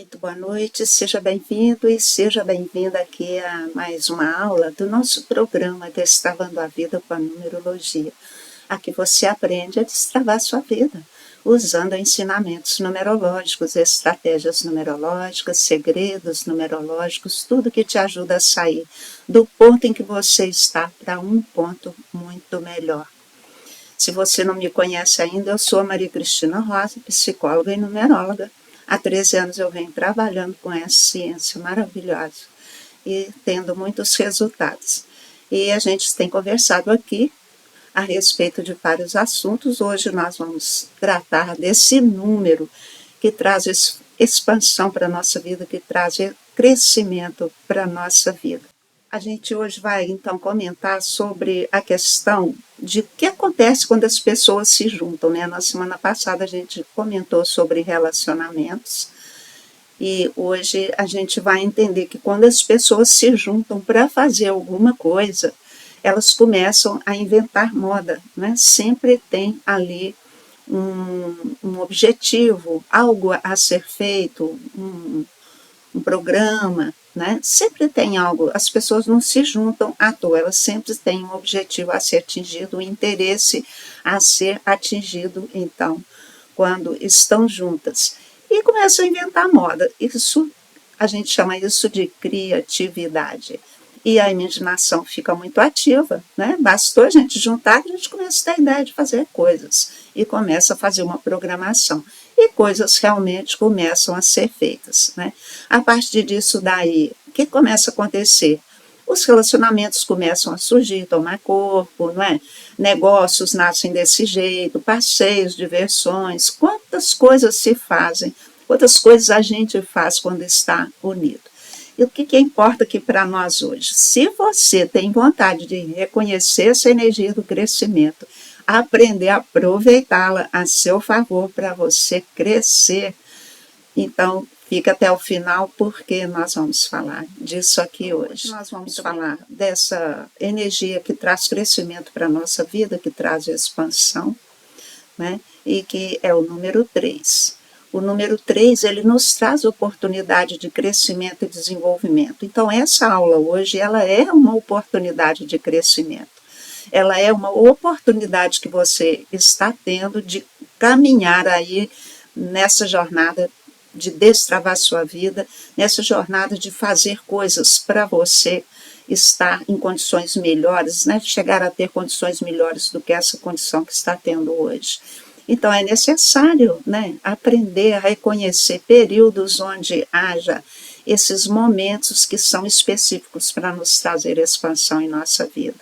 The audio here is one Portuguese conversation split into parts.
Muito boa noite, seja bem-vindo e seja bem-vinda aqui a mais uma aula do nosso programa Destravando a Vida com a Numerologia. Aqui você aprende a destravar sua vida, usando ensinamentos numerológicos, estratégias numerológicas, segredos numerológicos, tudo que te ajuda a sair do ponto em que você está para um ponto muito melhor. Se você não me conhece ainda, eu sou a Maria Cristina Rosa, psicóloga e numeróloga. Há 13 anos eu venho trabalhando com essa ciência maravilhosa e tendo muitos resultados. E a gente tem conversado aqui a respeito de vários assuntos. Hoje nós vamos tratar desse número que traz expansão para a nossa vida, que traz crescimento para a nossa vida. A gente hoje vai, então, comentar sobre a questão de o que acontece quando as pessoas se juntam, né? Na semana passada a gente comentou sobre relacionamentos e hoje a gente vai entender que quando as pessoas se juntam para fazer alguma coisa, elas começam a inventar moda, né? Sempre tem ali um objetivo, algo a ser feito, um programa, né? Sempre tem algo, as pessoas não se juntam à toa, elas sempre têm um objetivo a ser atingido, um interesse a ser atingido, então, quando estão juntas. E começam a inventar moda. Isso, a gente chama isso de criatividade. E a imaginação fica muito ativa, né? Bastou a gente juntar, a gente começa a ter ideia de fazer coisas e começa a fazer uma programação. E coisas realmente começam a ser feitas, né? A partir disso daí, o que começa a acontecer? Os relacionamentos começam a surgir, tomar corpo, não é? Negócios nascem desse jeito, passeios, diversões, quantas coisas se fazem, quantas coisas a gente faz quando está unido. E o que importa aqui para nós hoje? Se você tem vontade de reconhecer essa energia do crescimento, aprender a aproveitá-la a seu favor para você crescer, então fica até o final porque nós vamos falar disso aqui hoje. Nós vamos falar dessa energia que traz crescimento para a nossa vida, que traz expansão, né? E que é o número 3. O número 3, ele nos traz oportunidade de crescimento e desenvolvimento. Então, essa aula hoje, ela é uma oportunidade de crescimento. Ela é uma oportunidade que você está tendo de caminhar aí nessa jornada de destravar sua vida, nessa jornada de fazer coisas para você estar em condições melhores, né? Chegar a ter condições melhores do que essa condição que está tendo hoje. Então, é necessário, né, aprender a reconhecer períodos onde haja esses momentos que são específicos para nos trazer expansão em nossa vida.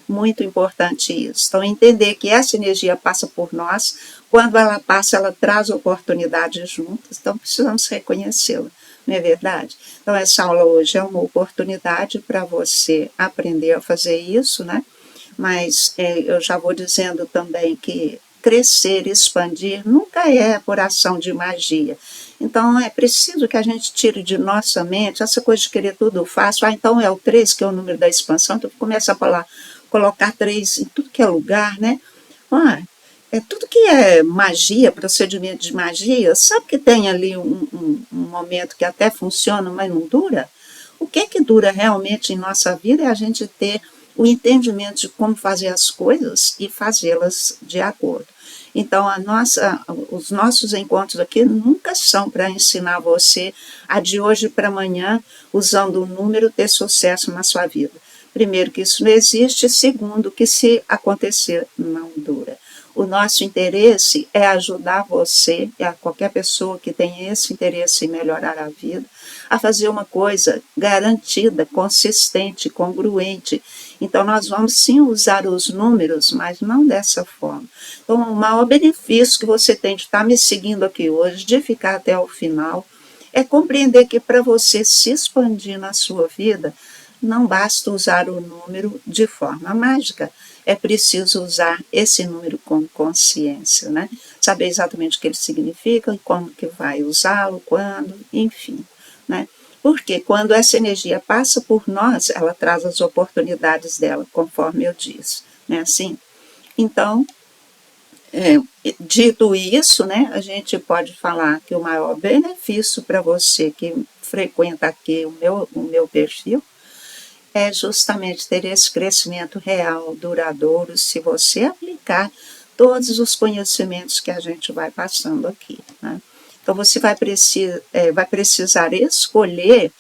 Muito importante isso. Então, entender que essa energia passa por nós, quando ela passa, ela traz oportunidades juntas, então precisamos reconhecê-la, não é verdade? Então, essa aula hoje é uma oportunidade para você aprender a fazer isso, né? Mas eu já vou dizendo também que crescer, expandir, nunca é por ação de magia. Então, é preciso que a gente tire de nossa mente essa coisa de querer tudo fácil. Então é o 3, que é o número da expansão, então começa a falar, colocar 3 em tudo que é lugar, né? Tudo que é magia, procedimento de magia, sabe que tem ali um momento que até funciona, mas não dura? O que dura realmente em nossa vida é a gente ter o entendimento de como fazer as coisas e fazê-las de acordo. Então, os nossos encontros aqui nunca são para ensinar você a de hoje para amanhã, usando o número, ter sucesso na sua vida. Primeiro, que isso não existe. Segundo, que se acontecer, não dura. O nosso interesse é ajudar você, e a qualquer pessoa que tenha esse interesse em melhorar a vida, a fazer uma coisa garantida, consistente, congruente. Então, nós vamos sim usar os números, mas não dessa forma. Então, o maior benefício que você tem de estar me seguindo aqui hoje, de ficar até o final, é compreender que para você se expandir na sua vida, não basta usar o número de forma mágica. É preciso usar esse número com consciência, né? Saber exatamente o que ele significa e como que vai usá-lo, quando, enfim, né? Porque quando essa energia passa por nós, ela traz as oportunidades dela, conforme eu disse, né? Assim, então, Dito isso, né, a gente pode falar que o maior benefício para você que frequenta aqui o meu perfil é justamente ter esse crescimento real, duradouro, se você aplicar todos os conhecimentos que a gente vai passando aqui, né? Então, você vai precisar escolher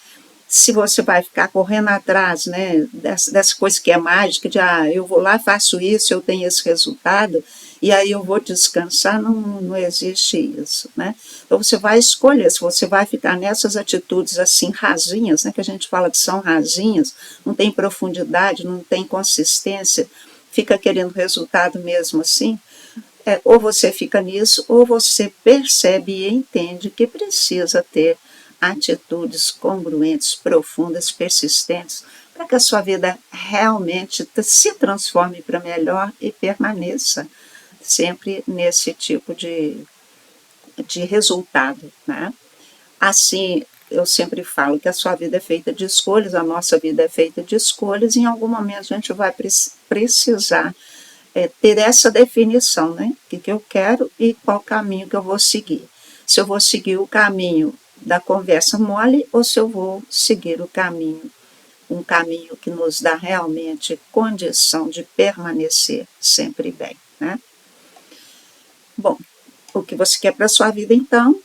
se você vai ficar correndo atrás, né, dessa coisa que é mágica, de eu vou lá, faço isso, eu tenho esse resultado, e aí eu vou descansar, não existe isso, né? Então você vai escolher se você vai ficar nessas atitudes assim rasinhas, né, que a gente fala que são rasinhas, não tem profundidade, não tem consistência, fica querendo resultado mesmo assim, ou você fica nisso, ou você percebe e entende que precisa ter atitudes congruentes, profundas, persistentes, para que a sua vida realmente se transforme para melhor e permaneça sempre nesse tipo de resultado, né? Assim, eu sempre falo que a sua vida é feita de escolhas, a nossa vida é feita de escolhas, e em algum momento a gente vai precisar ter essa definição, né? O que eu quero e qual caminho que eu vou seguir. Se eu vou seguir o caminho da conversa mole ou se eu vou seguir um caminho que nos dá realmente condição de permanecer sempre bem, né? Bom, o que você quer para a sua vida, então?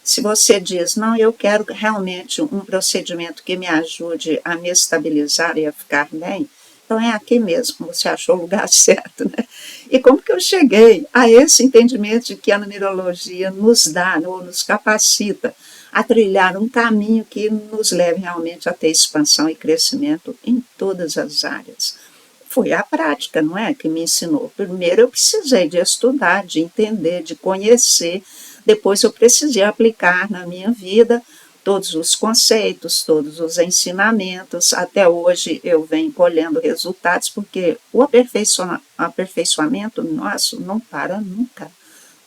Se você diz, não, eu quero realmente um procedimento que me ajude a me estabilizar e a ficar bem, então é aqui mesmo, você achou o lugar certo, né? E como que eu cheguei a esse entendimento de que a numerologia nos dá, ou nos capacita a trilhar um caminho que nos leve realmente a ter expansão e crescimento em todas as áreas? Foi a prática, não é, que me ensinou. Primeiro eu precisei de estudar, de entender, de conhecer, depois eu precisei aplicar na minha vida todos os conceitos, todos os ensinamentos. Até hoje eu venho colhendo resultados, porque o aperfeiçoamento nosso não para nunca,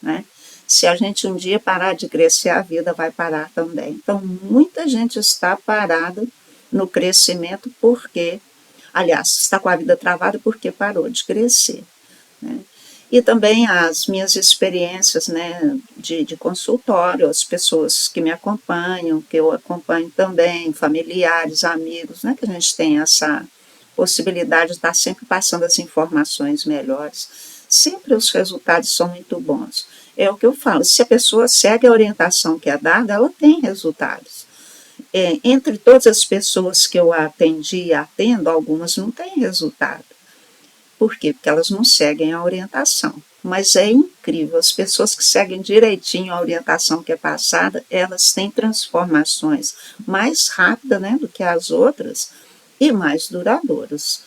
né? Se a gente um dia parar de crescer, a vida vai parar também. Então, muita gente está parada no crescimento porque, aliás, está com a vida travada porque parou de crescer, né? E também as minhas experiências, né, de consultório, as pessoas que me acompanham, que eu acompanho também, familiares, amigos, né, que a gente tem essa possibilidade de estar sempre passando as informações melhores. Sempre os resultados são muito bons. É o que eu falo, se a pessoa segue a orientação que é dada, ela tem resultados. Entre todas as pessoas que eu atendi e atendo, algumas não têm resultado. Por quê? Porque elas não seguem a orientação. Mas é incrível, as pessoas que seguem direitinho a orientação que é passada, elas têm transformações mais rápidas, né, do que as outras e mais duradouras.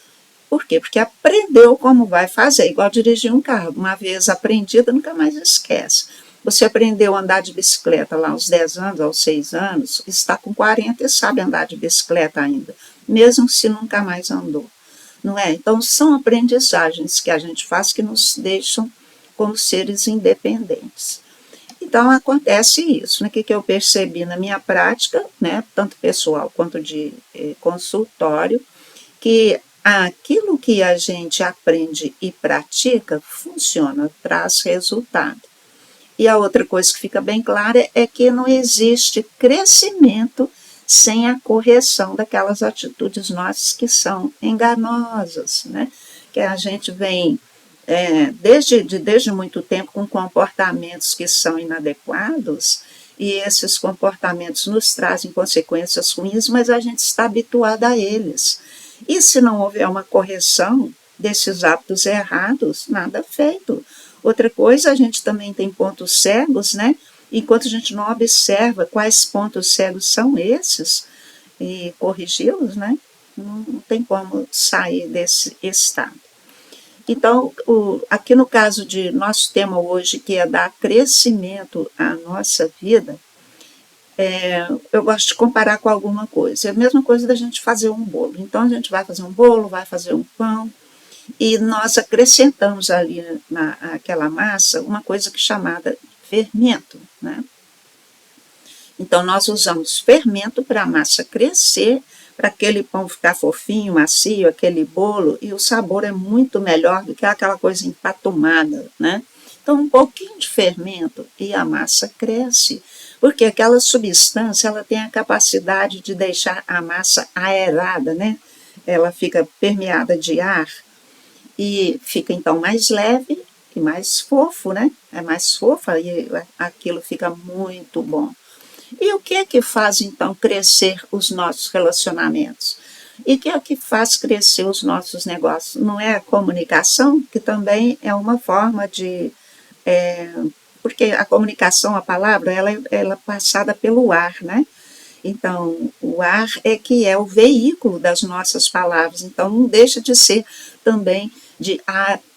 Por quê? Porque aprendeu como vai fazer, igual dirigir um carro. Uma vez aprendida, nunca mais esquece. Você aprendeu a andar de bicicleta lá aos 10 anos, aos 6 anos, está com 40 e sabe andar de bicicleta ainda, mesmo se nunca mais andou. Não é? Então, são aprendizagens que a gente faz que nos deixam como seres independentes. Então, acontece isso, né? O que eu percebi na minha prática, né, tanto pessoal quanto de consultório, que aquilo que a gente aprende e pratica funciona, traz resultado. E a outra coisa que fica bem clara é que não existe crescimento sem a correção daquelas atitudes nossas que são enganosas, né? Que a gente vem desde muito tempo com comportamentos que são inadequados, e esses comportamentos nos trazem consequências ruins, mas a gente está habituado a eles. E se não houver uma correção desses hábitos errados, nada feito. Outra coisa, a gente também tem pontos cegos, né? Enquanto a gente não observa quais pontos cegos são esses e corrigi-los, né? Não tem como sair desse estado. Então, aqui no caso de nosso tema hoje, que é dar crescimento à nossa vida, eu gosto de comparar com alguma coisa. É a mesma coisa da gente fazer um bolo. Então, a gente vai fazer um bolo, vai fazer um pão, e nós acrescentamos ali naquela massa uma coisa que é chamada fermento, né? Então, nós usamos fermento para a massa crescer, para aquele pão ficar fofinho, macio, aquele bolo, e o sabor é muito melhor do que aquela coisa empatumada, né? Então, um pouquinho de fermento e a massa cresce, porque aquela substância ela tem a capacidade de deixar a massa aerada, né? Ela fica permeada de ar e fica então mais leve e mais fofo, né? É mais fofa e aquilo fica muito bom. E o que é que faz então crescer os nossos relacionamentos? E o que é que faz crescer os nossos negócios? Não é a comunicação, que também é uma forma de... porque a comunicação, a palavra, ela é passada pelo ar, né? Então, o ar é que é o veículo das nossas palavras. Então, não deixa de ser também de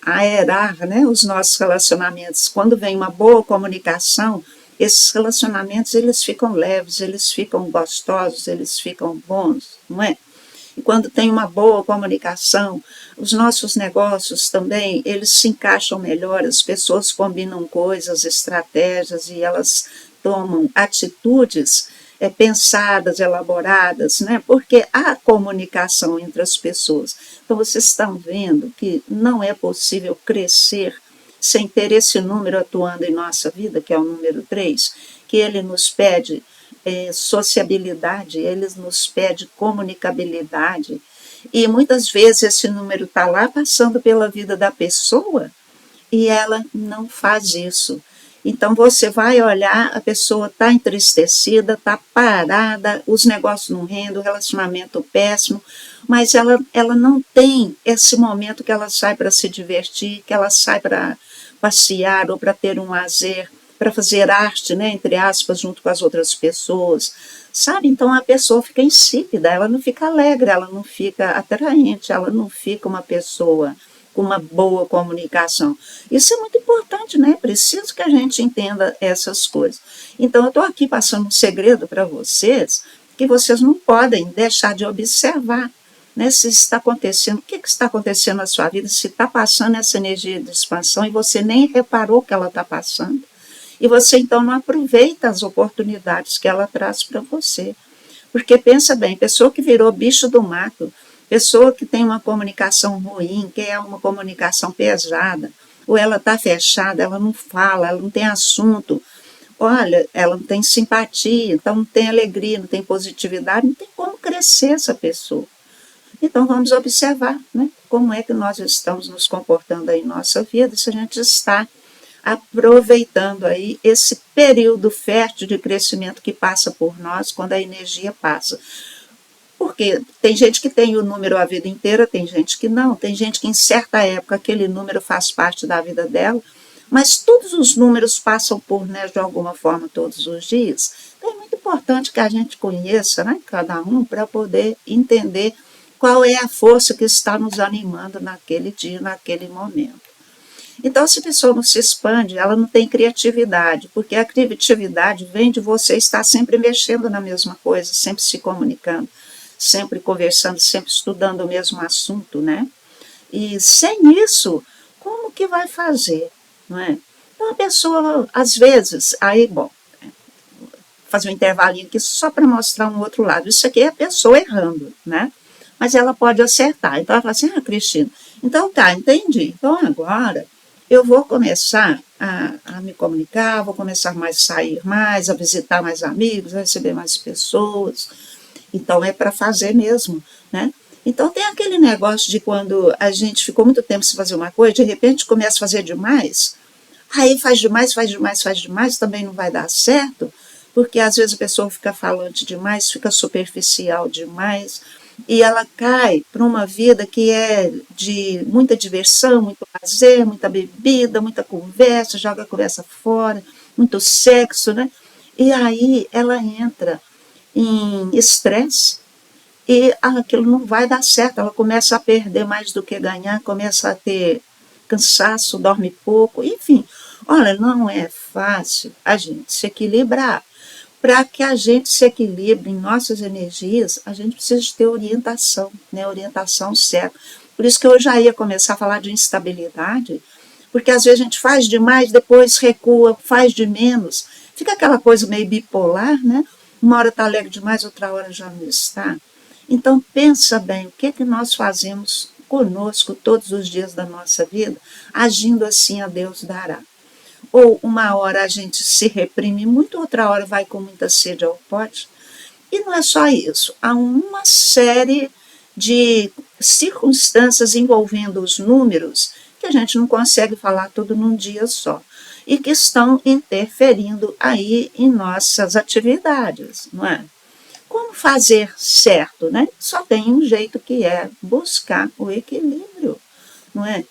aerar, né, os nossos relacionamentos. Quando vem uma boa comunicação, esses relacionamentos eles ficam leves, eles ficam gostosos, eles ficam bons, não é? E quando tem uma boa comunicação, os nossos negócios também, eles se encaixam melhor, as pessoas combinam coisas, estratégias e elas tomam atitudes pensadas, elaboradas, né? Porque há comunicação entre as pessoas. Então, vocês estão vendo que não é possível crescer sem ter esse número atuando em nossa vida, que é o número 3, que ele nos pede sociabilidade, ele nos pede comunicabilidade, e muitas vezes esse número está lá passando pela vida da pessoa e ela não faz isso. Então você vai olhar, a pessoa está entristecida, está parada, os negócios não rendem, o relacionamento péssimo, mas ela não tem esse momento que ela sai para se divertir, que ela sai para passear ou para ter um lazer, para fazer arte, né, entre aspas, junto com as outras pessoas, sabe? Então a pessoa fica insípida, ela não fica alegre, ela não fica atraente, ela não fica uma pessoa com uma boa comunicação. Isso é muito importante, né? Preciso que a gente entenda essas coisas. Então eu estou aqui passando um segredo para vocês, que vocês não podem deixar de observar, né, se está acontecendo, o que está acontecendo na sua vida, se está passando essa energia de expansão e você nem reparou que ela está passando. E você, então, não aproveita as oportunidades que ela traz para você. Porque, pensa bem, pessoa que virou bicho do mato, pessoa que tem uma comunicação ruim, que é uma comunicação pesada, ou ela está fechada, ela não fala, ela não tem assunto, olha, ela não tem simpatia, então não tem alegria, não tem positividade, não tem como crescer essa pessoa. Então, vamos observar, né, como é que nós estamos nos comportando aí em nossa vida, se a gente está aproveitando aí esse período fértil de crescimento que passa por nós quando a energia passa. Porque tem gente que tem o número a vida inteira, tem gente que não, tem gente que em certa época aquele número faz parte da vida dela, mas todos os números passam por nós de alguma forma todos os dias. Então é muito importante que a gente conheça, né, cada um, para poder entender qual é a força que está nos animando naquele dia, naquele momento. Então, se a pessoa não se expande, ela não tem criatividade, porque a criatividade vem de você estar sempre mexendo na mesma coisa, sempre se comunicando, sempre conversando, sempre estudando o mesmo assunto, né? E sem isso, como que vai fazer, não é? Então, a pessoa, às vezes, aí, bom, fazer um intervalinho aqui só para mostrar um outro lado. Isso aqui é a pessoa errando, né? Mas ela pode acertar. Então, ela fala assim, Cristina, então tá, entendi. Então, agora eu vou começar a me comunicar, vou começar mais a sair mais, a visitar mais amigos, a receber mais pessoas. Então, é para fazer mesmo, né? Então, tem aquele negócio de quando a gente ficou muito tempo sem fazer uma coisa, de repente começa a fazer demais, aí faz demais, faz demais, faz demais, também não vai dar certo, porque às vezes a pessoa fica falante demais, fica superficial demais, e ela cai para uma vida que é de muita diversão, muito prazer, muita bebida, muita conversa, joga a conversa fora, muito sexo, né? E aí ela entra em estresse e aquilo não vai dar certo, ela começa a perder mais do que ganhar, começa a ter cansaço, dorme pouco, enfim. Olha, não é fácil a gente se equilibrar. Para que a gente se equilibre em nossas energias, a gente precisa de ter orientação, né? Orientação certa. Por isso que eu já ia começar a falar de instabilidade, porque às vezes a gente faz demais, depois recua, faz de menos. Fica aquela coisa meio bipolar, né? Uma hora está alegre demais, outra hora já não está. Então pensa bem, o que é que nós fazemos conosco todos os dias da nossa vida, agindo assim a Deus dará. ou uma hora a gente se reprime muito, outra hora vai com muita sede ao pote. E não é só isso, há uma série de circunstâncias envolvendo os números que a gente não consegue falar tudo num dia só e que estão interferindo aí em nossas atividades, não é? Como fazer certo, né? Só tem um jeito, que é buscar o equilíbrio, não é?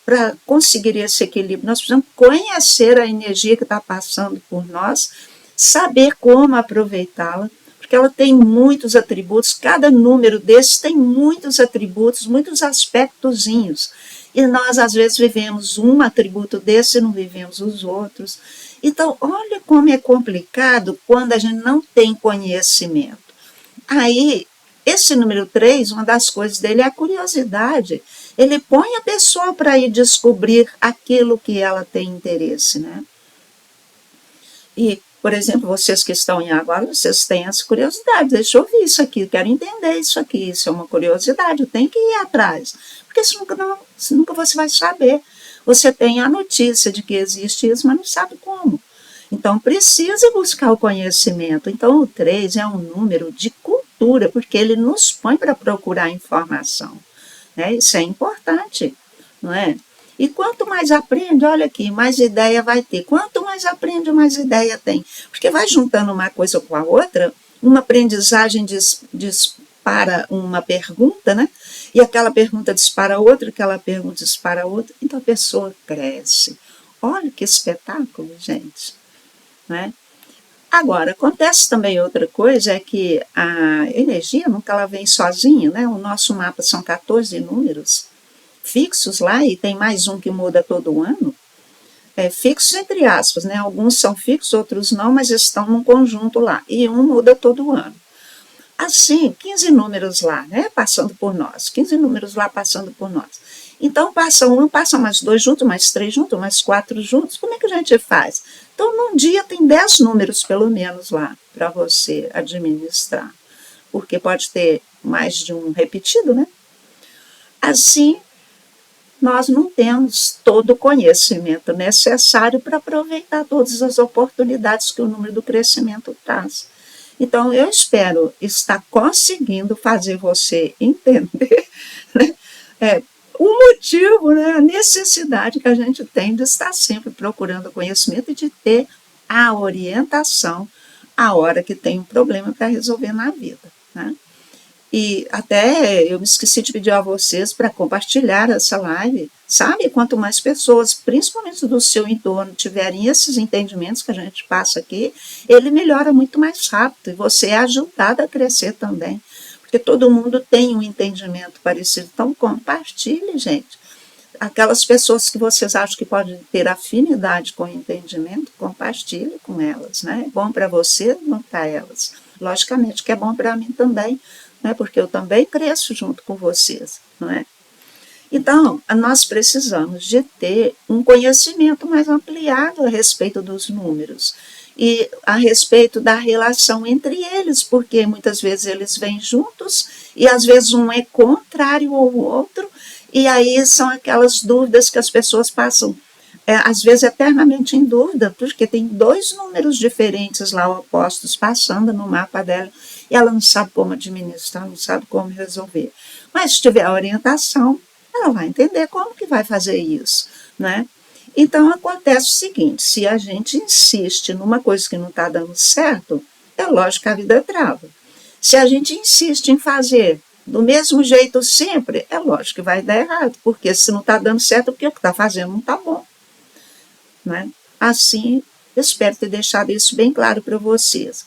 Para conseguir esse equilíbrio, nós precisamos conhecer a energia que está passando por nós, saber como aproveitá-la, porque ela tem muitos atributos, cada número desses tem muitos atributos, muitos aspectozinhos. E nós, às vezes, vivemos um atributo desse e não vivemos os outros. Então, olha como é complicado quando a gente não tem conhecimento. Aí, esse número 3, uma das coisas dele é a curiosidade. Ele põe a pessoa para ir descobrir aquilo que ela tem interesse, né? E, por exemplo, vocês que estão em agora, vocês têm essa curiosidade. Deixa eu ouvir isso aqui, eu quero entender isso aqui. Isso é uma curiosidade, eu tenho que ir atrás. Porque nunca você vai saber. Você tem a notícia de que existe isso, mas não sabe como. Então, precisa buscar o conhecimento. Então, o 3 é um número de cultura, porque ele nos põe para procurar informação, né? Isso é importante, não é? E quanto mais aprende, olha aqui, mais ideia vai ter. Quanto mais aprende, mais ideia tem. Porque vai juntando uma coisa com a outra, uma aprendizagem dispara uma pergunta, né? E aquela pergunta dispara outra, aquela pergunta dispara outra. Então a pessoa cresce. Olha que espetáculo, gente, né? Agora, acontece também outra coisa, é que a energia nunca ela vem sozinha, né? O nosso mapa são 14 números fixos lá, e tem mais um que muda todo ano, fixos entre aspas, né? Alguns são fixos, outros não, mas estão num conjunto lá, e um muda todo ano. Assim, 15 números lá, né? Passando por nós, 15 números lá passando por nós. Então, passa um, passa mais 2 juntos, mais 3 juntos, mais 4 juntos. Como é que a gente faz? Então, num dia tem 10 números, pelo menos, lá, para você administrar. Porque pode ter mais de um repetido, né? Assim, nós não temos todo o conhecimento necessário para aproveitar todas as oportunidades que o número do crescimento traz. Então, eu espero estar conseguindo fazer você entender, né, o motivo, né, a necessidade que a gente tem de estar sempre procurando conhecimento e de ter a orientação a hora que tem um problema para resolver na vida, né? E até eu me esqueci de pedir a vocês para compartilhar essa live, sabe? Quanto mais pessoas, principalmente do seu entorno, tiverem esses entendimentos que a gente passa aqui, ele melhora muito mais rápido e você é ajudado a crescer também. Porque todo mundo tem um entendimento parecido. Então, compartilhe, gente. Aquelas pessoas que vocês acham que podem ter afinidade com o entendimento, compartilhe com elas, né? É bom para você, não para elas. Logicamente que é bom para mim também, né? Porque eu também cresço junto com vocês, não é? Então, nós precisamos de ter um conhecimento mais ampliado a respeito dos números e a respeito da relação entre eles, porque muitas vezes eles vêm juntos e às vezes um é contrário ao outro, e aí são aquelas dúvidas que as pessoas passam, às vezes eternamente em dúvida, porque tem 2 números diferentes lá opostos passando no mapa dela, e ela não sabe como administrar, não sabe como resolver. Mas se tiver a orientação, ela vai entender como que vai fazer isso, né? Então, acontece o seguinte, se a gente insiste numa coisa que não está dando certo, é lógico que a vida trava. Se a gente insiste em fazer do mesmo jeito sempre, é lógico que vai dar errado, porque se não está dando certo, porque o que está fazendo não está bom, né? Assim, espero ter deixado isso bem claro para vocês.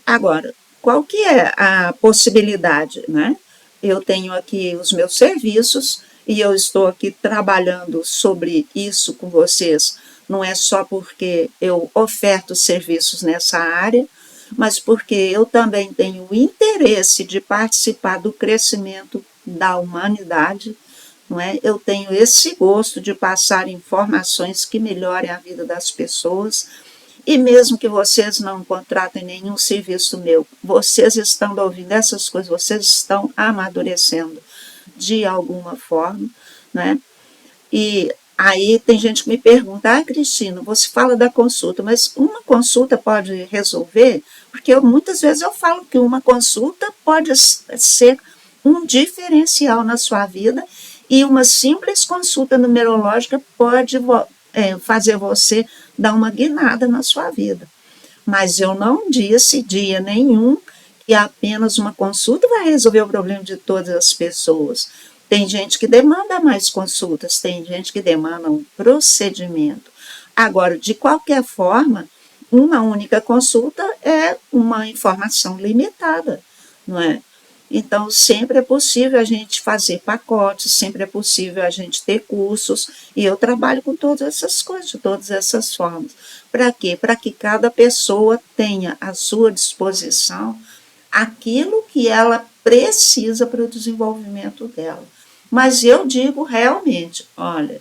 Agora, qual que é a possibilidade, né? Eu tenho aqui os meus serviços e eu estou aqui trabalhando sobre isso com vocês. Não é só porque eu oferto serviços nessa área, mas porque eu também tenho o interesse de participar do crescimento da humanidade, não é? Eu tenho esse gosto de passar informações que melhorem a vida das pessoas. E mesmo que vocês não contratem nenhum serviço meu, vocês estando ouvindo essas coisas, vocês estão amadurecendo de alguma forma, né? E Aí tem gente que me pergunta, Cristina, você fala da consulta, mas uma consulta pode resolver? Porque muitas vezes eu falo que uma consulta pode ser um diferencial na sua vida e uma simples consulta numerológica pode fazer você dar uma guinada na sua vida. Mas eu não disse dia nenhum que apenas uma consulta vai resolver o problema de todas as pessoas. Tem gente que demanda mais consultas, tem gente que demanda um procedimento. Agora, de qualquer forma, uma única consulta é uma informação limitada, não é? Então, sempre é possível a gente fazer pacotes, sempre é possível a gente ter cursos, e eu trabalho com todas essas coisas, de todas essas formas. Para quê? Para que cada pessoa tenha à sua disposição aquilo que ela precisa para o desenvolvimento dela. Mas eu digo realmente, olha,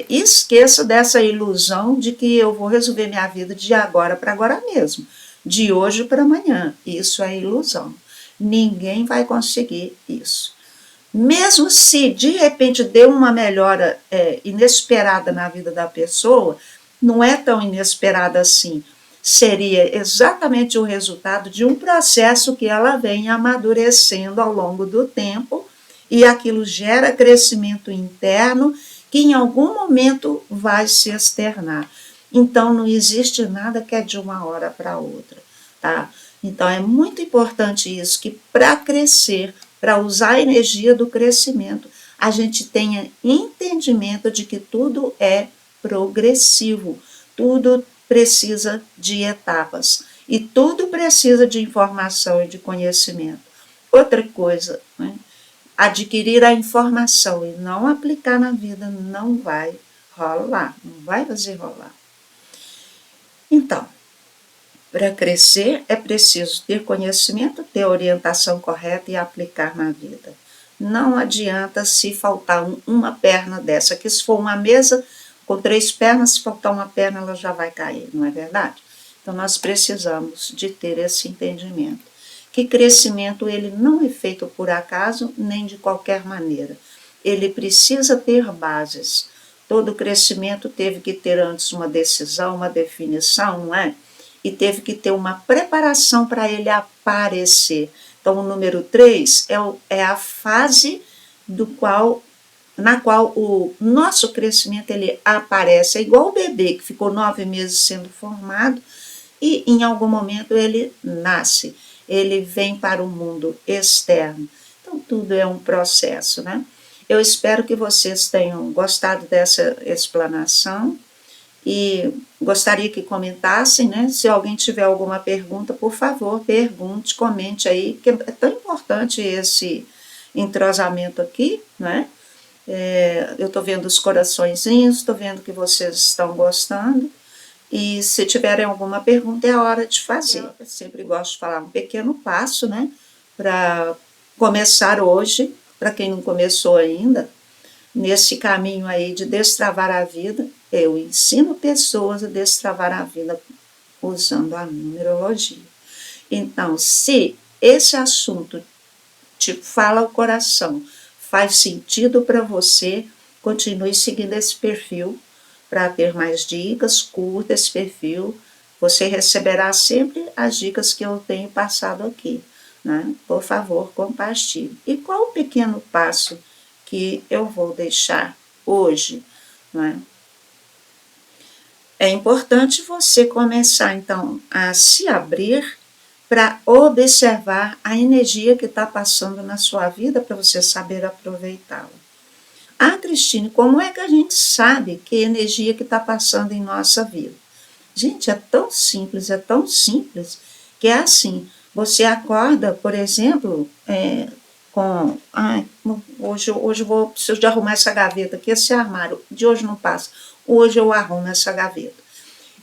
esqueça dessa ilusão de que eu vou resolver minha vida de agora para agora mesmo, de hoje para amanhã. Isso é ilusão. Ninguém vai conseguir isso. Mesmo se de repente deu uma melhora inesperada na vida da pessoa, não é tão inesperada assim. Seria exatamente o resultado de um processo que ela vem amadurecendo ao longo do tempo, e aquilo gera crescimento interno que em algum momento vai se externar. Então, não existe nada que é de uma hora para outra, tá? Então, é muito importante isso, que para crescer, para usar a energia do crescimento, a gente tenha entendimento de que tudo é progressivo, tudo precisa de etapas e tudo precisa de informação e de conhecimento. Outra coisa, né? Adquirir a informação e não aplicar na vida não vai rolar, não vai fazer rolar. Então, para crescer é preciso ter conhecimento, ter orientação correta e aplicar na vida. Não adianta se faltar uma perna dessa, que se for uma mesa com 3 pernas, se faltar uma perna ela já vai cair, não é verdade? Então nós precisamos de ter esse entendimento. Que crescimento ele não é feito por acaso, nem de qualquer maneira. Ele precisa ter bases. Todo crescimento teve que ter antes uma decisão, uma definição, não é? E teve que ter uma preparação para ele aparecer. Então, o número 3 é a fase na qual o nosso crescimento ele aparece. É igual o bebê que ficou 9 meses sendo formado e em algum momento ele nasce. Ele vem para o mundo externo. Então, tudo é um processo, né? Eu espero que vocês tenham gostado dessa explanação e gostaria que comentassem, né? Se alguém tiver alguma pergunta, por favor, pergunte, comente aí, que é tão importante esse entrosamento aqui, né? Eu estou vendo os coraçõezinhos, estou vendo que vocês estão gostando. E se tiverem alguma pergunta, é a hora de fazer. Eu sempre gosto de falar um pequeno passo, né? Para começar hoje, para quem não começou ainda, nesse caminho aí de destravar a vida, eu ensino pessoas a destravar a vida usando a numerologia. Então, se esse assunto te fala ao coração, faz sentido para você, continue seguindo esse perfil para ter mais dicas, curta esse perfil, você receberá sempre as dicas que eu tenho passado aqui, né? Por favor, compartilhe. E qual o pequeno passo que eu vou deixar hoje, né? É importante você começar, então, a se abrir para observar a energia que está passando na sua vida para você saber aproveitá-la. Cristine, como é que a gente sabe que energia que está passando em nossa vida? Gente, é tão simples, que é assim, você acorda, por exemplo, hoje eu preciso de arrumar essa gaveta aqui, esse armário, de hoje não passa, hoje eu arrumo essa gaveta.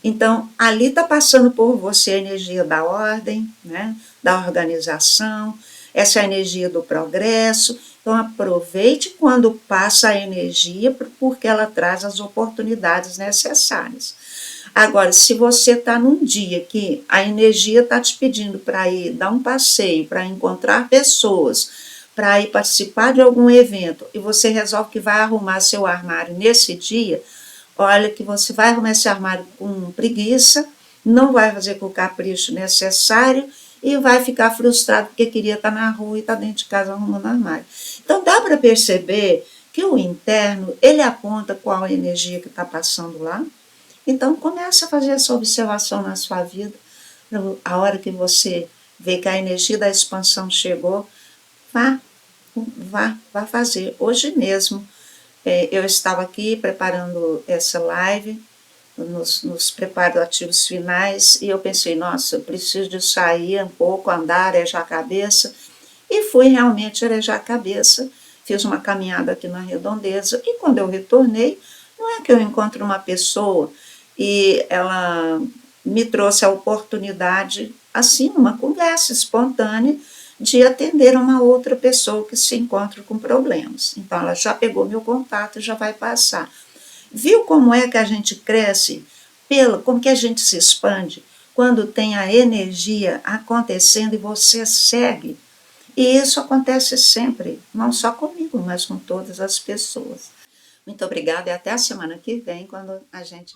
Então, ali está passando por você a energia da ordem, né, da organização, essa é a energia do progresso. Então, aproveite quando passa a energia, porque ela traz as oportunidades necessárias. Agora, se você está num dia que a energia está te pedindo para ir dar um passeio, para encontrar pessoas, para ir participar de algum evento e você resolve que vai arrumar seu armário nesse dia, olha que você vai arrumar esse armário com preguiça, não vai fazer com o capricho necessário e vai ficar frustrado porque queria estar na rua e estar dentro de casa arrumando armário. Então dá para perceber que o interno, ele aponta qual a energia que está passando lá. Então começa a fazer essa observação na sua vida. A hora que você vê que a energia da expansão chegou, vá fazer. Hoje mesmo eu estava aqui preparando essa live, nos preparativos finais, e eu pensei, nossa, eu preciso de sair um pouco, andar, arejar a cabeça, e fui realmente arejar a cabeça, fiz uma caminhada aqui na Redondeza, e quando eu retornei, não é que eu encontro uma pessoa e ela me trouxe a oportunidade, assim, uma conversa espontânea, de atender uma outra pessoa que se encontra com problemas. Então, ela já pegou meu contato e já vai passar. Viu como é que a gente cresce, como que a gente se expande, quando tem a energia acontecendo e você segue? E isso acontece sempre, não só comigo, mas com todas as pessoas. Muito obrigada e até a semana que vem, quando a gente